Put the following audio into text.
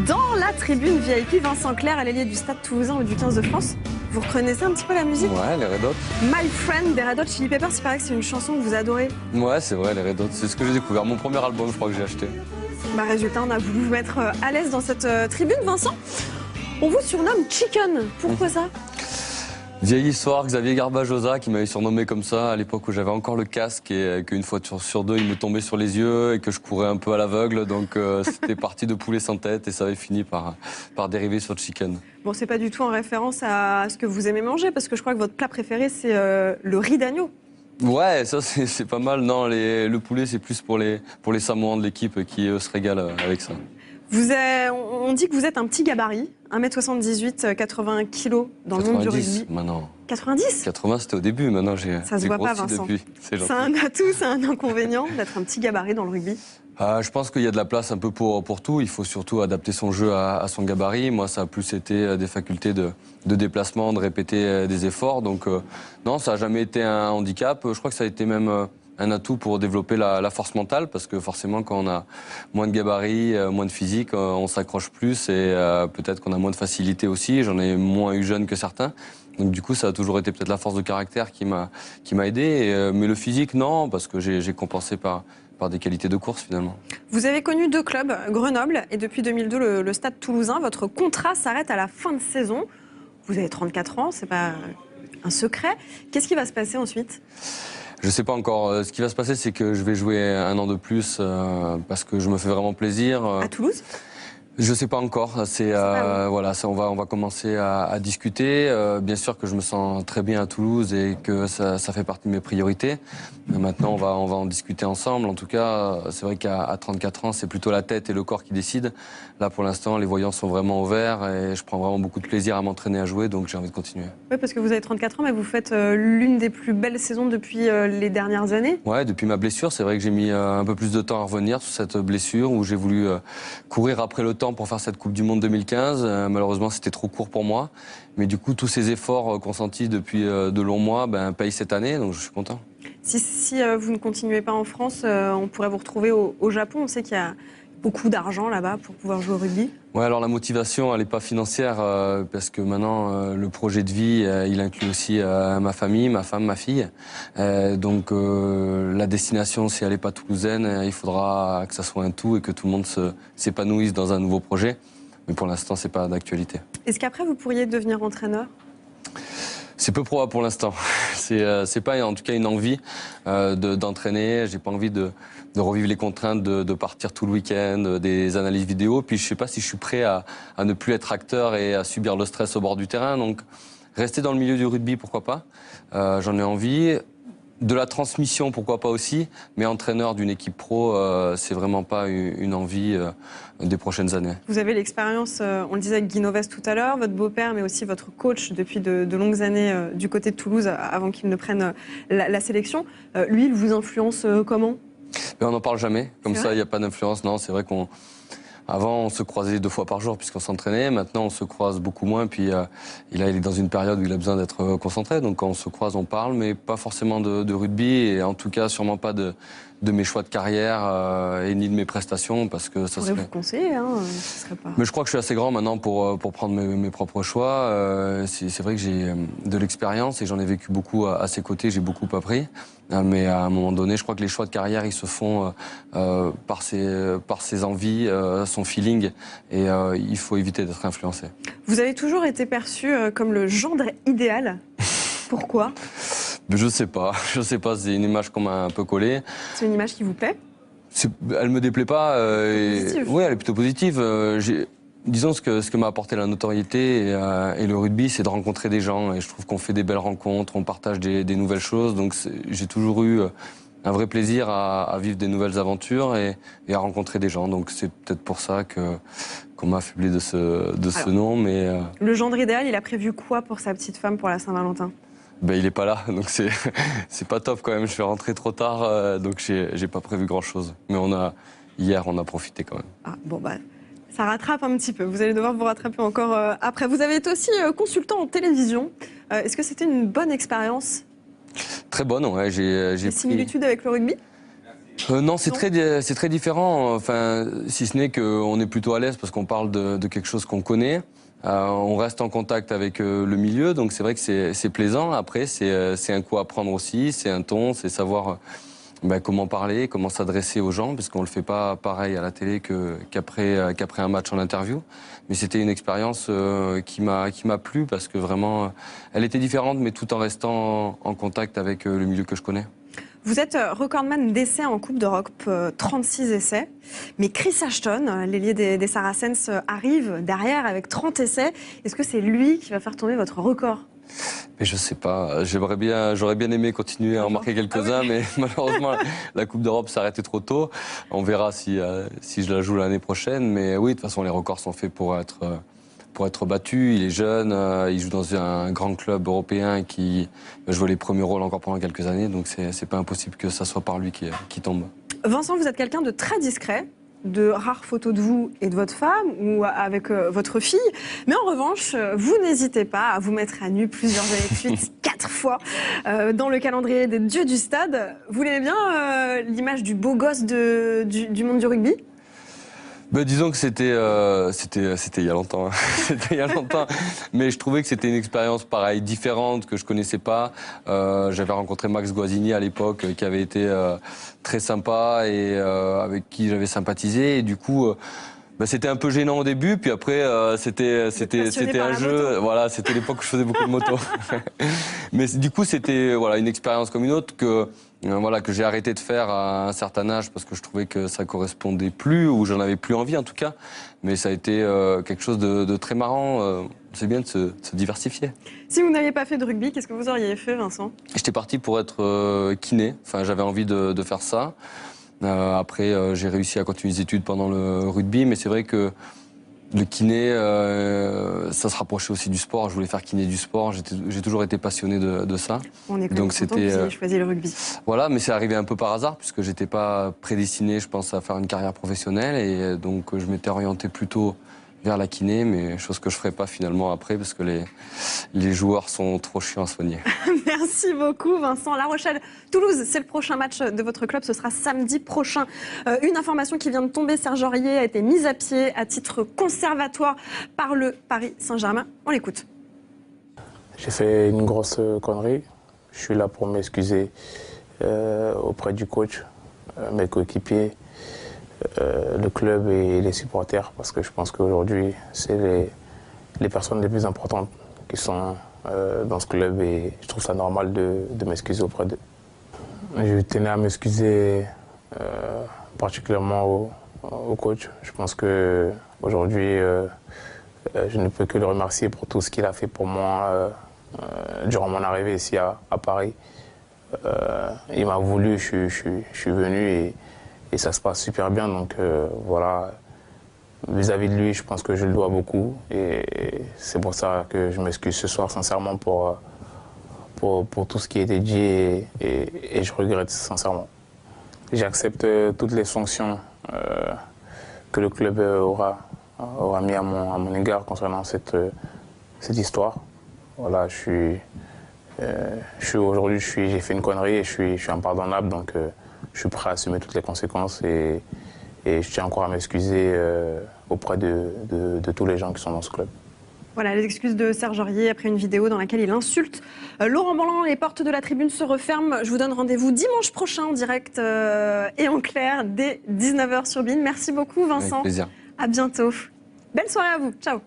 Dans la tribune VIP, Vincent Clerc, à l'ailier du Stade Toulousain ou du 15 de France. Vous reconnaissez un petit peu la musique? Ouais, les Red Hot. My Friend des Red Hot Chili Peppers, il paraît que c'est une chanson que vous adorez. Ouais, c'est vrai, les Red Hot. C'est ce que j'ai découvert. Mon premier album, je crois que j'ai acheté. Bah, résultat, on a voulu vous mettre à l'aise dans cette tribune, Vincent. On vous surnomme Chicken. Pourquoi ça? Vieille histoire, Xavier Garbajosa qui m'avait surnommé comme ça à l'époque où j'avais encore le casque et qu'une fois sur deux il me tombait sur les yeux et que je courais un peu à l'aveugle. Donc c'était parti de poulet sans tête et ça avait fini par dériver sur Chicken. Bon, c'est pas du tout en référence à ce que vous aimez manger parce que je crois que votre plat préféré c'est le riz d'agneau. Ouais, ça c'est pas mal. Non, le poulet c'est plus pour les Samoans de l'équipe qui se régalent avec ça. On dit que vous êtes un petit gabarit, 1m78, 80 kg dans le monde du rugby. Maintenant. 90 80 c'était au début, maintenant j'ai Ça se voit pas, Vincent. depuis. C'est un atout, c'est un inconvénient d'être un petit gabarit dans le rugby. Je pense qu'il y a de la place un peu pour tout. Il faut surtout adapter son jeu à son gabarit. Moi, ça a plus été des facultés de déplacement, de répéter des efforts. Donc non, ça n'a jamais été un handicap. Je crois que ça a été même un atout pour développer la force mentale, parce que forcément, quand on a moins de gabarit, moins de physique, on s'accroche plus et peut-être qu'on a moins de facilité aussi. J'en ai moins eu jeune que certains. Donc du coup, ça a toujours été peut-être la force de caractère qui m'a aidé. Mais le physique, non, parce que j'ai compensé par des qualités de course finalement. Vous avez connu deux clubs, Grenoble et depuis 2002 le Stade Toulousain. Votre contrat s'arrête à la fin de saison. Vous avez 34 ans, c'est pas un secret. Qu'est-ce qui va se passer ensuite ? Je sais pas encore. Ce qui va se passer, c'est que je vais jouer un an de plus parce que je me fais vraiment plaisir. À Toulouse ? Je sais pas encore. Voilà, ça, on va commencer à discuter. Bien sûr que je me sens très bien à Toulouse et que ça fait partie de mes priorités. Maintenant, on va en discuter ensemble. En tout cas, c'est vrai qu'à 34 ans, c'est plutôt la tête et le corps qui décident. Là, pour l'instant, les voyants sont vraiment au vert et je prends vraiment beaucoup de plaisir à m'entraîner, à jouer, donc j'ai envie de continuer. Oui, parce que vous avez 34 ans, mais vous faites l'une des plus belles saisons depuis les dernières années. Ouais, depuis ma blessure, c'est vrai que j'ai mis un peu plus de temps à revenir sur cette blessure où j'ai voulu courir après le temps pour faire cette Coupe du Monde 2015. Malheureusement, c'était trop court pour moi. Mais du coup, tous ces efforts consentis depuis de longs mois payent cette année, donc je suis content. Si vous ne continuez pas en France, on pourrait vous retrouver au Japon. On sait qu'il y a beaucoup d'argent là-bas pour pouvoir jouer au rugby. Ouais, alors la motivation, elle n'est pas financière parce que maintenant, le projet de vie, il inclut aussi ma famille, ma femme, ma fille. Donc la destination, si elle n'est pas toulousaine, il faudra que ça soit un tout et que tout le monde s'épanouisse dans un nouveau projet. Mais pour l'instant, c'est pas d'actualité. Est-ce qu'après, vous pourriez devenir entraîneur ? C'est peu probable pour l'instant. C'est pas en tout cas une envie d'entraîner. J'ai pas envie de revivre les contraintes de partir tout le week-end, des analyses vidéo. Puis je sais pas si je suis prêt à ne plus être acteur et à subir le stress au bord du terrain. Donc rester dans le milieu du rugby, pourquoi pas. J'en ai envie. De la transmission, pourquoi pas aussi, mais entraîneur d'une équipe pro, c'est vraiment pas une envie des prochaines années. Vous avez l'expérience, on le disait avec Guy Novès tout à l'heure, votre beau-père, mais aussi votre coach depuis de longues années du côté de Toulouse, avant qu'il ne prenne la sélection. Lui, il vous influence comment ? Mais on n'en parle jamais, comme ça, il n'y a pas d'influence. Non, c'est vrai Avant, on se croisait 2 fois par jour puisqu'on s'entraînait. Maintenant, on se croise beaucoup moins. Puis là, il est dans une période où il a besoin d'être concentré. Donc, quand on se croise, on parle, mais pas forcément de rugby. Et en tout cas, sûrement pas de mes choix de carrière et ni de mes prestations. Parce que ça serait... vous conseiller, hein, ce serait pas... Mais je crois que je suis assez grand maintenant pour prendre mes propres choix. C'est vrai que j'ai de l'expérience et j'en ai vécu beaucoup à ses côtés. J'ai beaucoup appris. Mais à un moment donné, je crois que les choix de carrière, ils se font par ses envies, son feeling, et il faut éviter d'être influencé. Vous avez toujours été perçu comme le gendre idéal. Pourquoi ? Je sais pas, c'est une image qu'on m'a un peu collée. C'est une image qui vous plaît ? Elle me déplaît pas. Oui, elle est plutôt positive. Disons ce que m'a apporté la notoriété et le rugby, c'est de rencontrer des gens. Et je trouve qu'on fait des belles rencontres, on partage des nouvelles choses. Donc j'ai toujours eu un vrai plaisir à vivre des nouvelles aventures et à rencontrer des gens. Donc c'est peut-être pour ça qu'on m'a affublé de ce nom. Mais le gendre idéal, il a prévu quoi pour sa petite femme pour la Saint-Valentin ? Il est pas là, donc c'est pas top quand même. Je vais rentrer trop tard, donc j'ai pas prévu grand-chose. Mais hier, on a profité quand même. Ah, bon, ça rattrape un petit peu. Vous allez devoir vous rattraper encore après. Vous avez été aussi consultant en télévision. Est-ce que c'était une bonne expérience ? Très bonne, ouais. J'ai des similitudes avec le rugby ? Non, c'est très différent. Enfin, si ce n'est qu'on est plutôt à l'aise parce qu'on parle de quelque chose qu'on connaît. On reste en contact avec le milieu, donc c'est vrai que c'est plaisant. Après, c'est un coup à prendre aussi, c'est un ton, c'est savoir comment parler, comment s'adresser aux gens, parce qu'on le fait pas pareil à la télé qu'après un match en interview. Mais c'était une expérience qui m'a plu parce que vraiment, elle était différente, mais tout en restant en contact avec le milieu que je connais. Vous êtes recordman d'essais en Coupe d'Europe, 36 essais. Mais Chris Ashton, l'ailier des Saracens, arrive derrière avec 30 essais. Est-ce que c'est lui qui va faire tomber votre record ? Mais je sais pas, j'aurais bien aimé continuer à en marquer quelques-uns, mais malheureusement, la Coupe d'Europe s'est arrêtée trop tôt. On verra si je la joue l'année prochaine. Mais oui, de toute façon, les records sont faits pour être battu. Il est jeune, il joue dans un grand club européen qui va jouer les premiers rôles encore pendant quelques années, donc c'est pas impossible que ça soit par lui qui tombe. Vincent, vous êtes quelqu'un de très discret, de rares photos de vous et de votre femme ou avec votre fille, mais en revanche, vous n'hésitez pas à vous mettre à nu plusieurs années de suite, 4 fois, dans le calendrier des dieux du stade. Vous l'aimez bien l'image du beau gosse du monde du rugby ? Disons que c'était il y a longtemps. Hein. C'était il y a longtemps. Mais je trouvais que c'était une expérience pareille, différente, que je connaissais pas. J'avais rencontré Max Guazzini à l'époque, qui avait été très sympa et avec qui j'avais sympathisé. Et du coup, c'était un peu gênant au début, puis après c'était un jeu. Voilà, c'était l'époque où je faisais beaucoup de moto. Mais du coup, c'était une expérience comme une autre que j'ai arrêté de faire à un certain âge parce que je trouvais que ça correspondait plus ou j'en avais plus envie en tout cas. Mais ça a été quelque chose de très marrant. C'est bien de se diversifier. Si vous n'aviez pas fait de rugby, qu'est-ce que vous auriez fait, Vincent ? J'étais parti pour être kiné. Enfin, j'avais envie de faire ça. Après, j'ai réussi à continuer les études pendant le rugby, mais c'est vrai que le kiné, ça se rapprochait aussi du sport. Je voulais faire kiné du sport. J'ai toujours été passionné de ça. On est content que vous ayez choisi le rugby. Voilà, mais c'est arrivé un peu par hasard puisque j'étais pas prédestiné, je pense, à faire une carrière professionnelle et donc je m'étais orienté plutôt vers la kiné, mais chose que je ferai pas finalement après parce que les joueurs sont trop chiants à soigner. Merci beaucoup Vincent. La Rochelle-Toulouse, c'est le prochain match de votre club, ce sera samedi prochain. Une information qui vient de tomber, Serge Aurier a été mis à pied à titre conservatoire par le Paris Saint-Germain. On l'écoute. J'ai fait une grosse connerie. Je suis là pour m'excuser auprès du coach, mes coéquipiers, le club et les supporters, parce que je pense qu'aujourd'hui, c'est les personnes les plus importantes qui sont dans ce club et je trouve ça normal de m'excuser auprès d'eux. Je tenais à m'excuser particulièrement au coach. Je pense qu'aujourd'hui, je ne peux que le remercier pour tout ce qu'il a fait pour moi durant mon arrivée ici à Paris. Il m'a voulu, je suis venu et ça se passe super bien. Donc voilà, vis-à-vis de lui, je pense que je le dois beaucoup. Et c'est pour ça que je m'excuse ce soir sincèrement pour tout ce qui a été dit et je regrette sincèrement. J'accepte toutes les sanctions que le club aura mis à mon égard concernant cette histoire. Voilà, aujourd'hui, j'ai fait une connerie et je suis impardonnable, donc je suis prêt à assumer toutes les conséquences et je tiens encore à m'excuser auprès de tous les gens qui sont dans ce club. Voilà les excuses de Serge Aurier après une vidéo dans laquelle il insulte Laurent Blanc. Les portes de la tribune se referment. Je vous donne rendez-vous dimanche prochain en direct et en clair dès 19h sur BeIN. Merci beaucoup Vincent. Avec plaisir. À bientôt. Belle soirée à vous. Ciao.